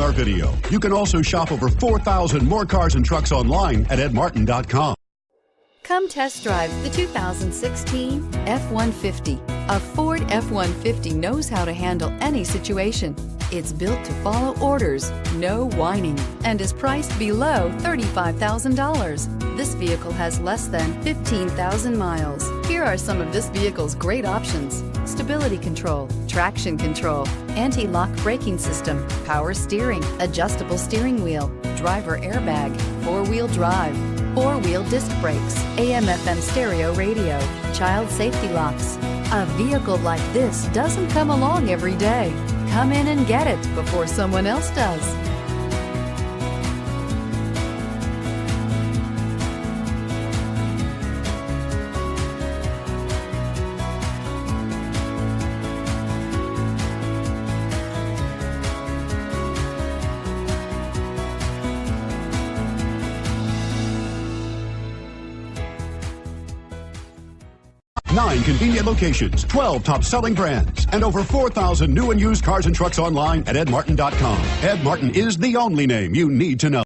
our video. You can also shop over 4,000 more cars and trucks online at edmartin.com. Come test drive the 2016 F-150. A Ford F-150 knows how to handle any situation. It's built to follow orders, no whining, and is priced below $35,000. This vehicle has less than 15,000 miles. Here are some of this vehicle's great options: stability control, traction control, anti-lock braking system, power steering, adjustable steering wheel, driver airbag, four-wheel drive, four-wheel disc brakes, AM/FM stereo radio, child safety locks. A vehicle like this doesn't come along every day. Come in and get it before someone else does. Nine convenient locations, 12 top-selling brands, and over 4,000 new and used cars and trucks online at edmartin.com. Ed Martin is the only name you need to know.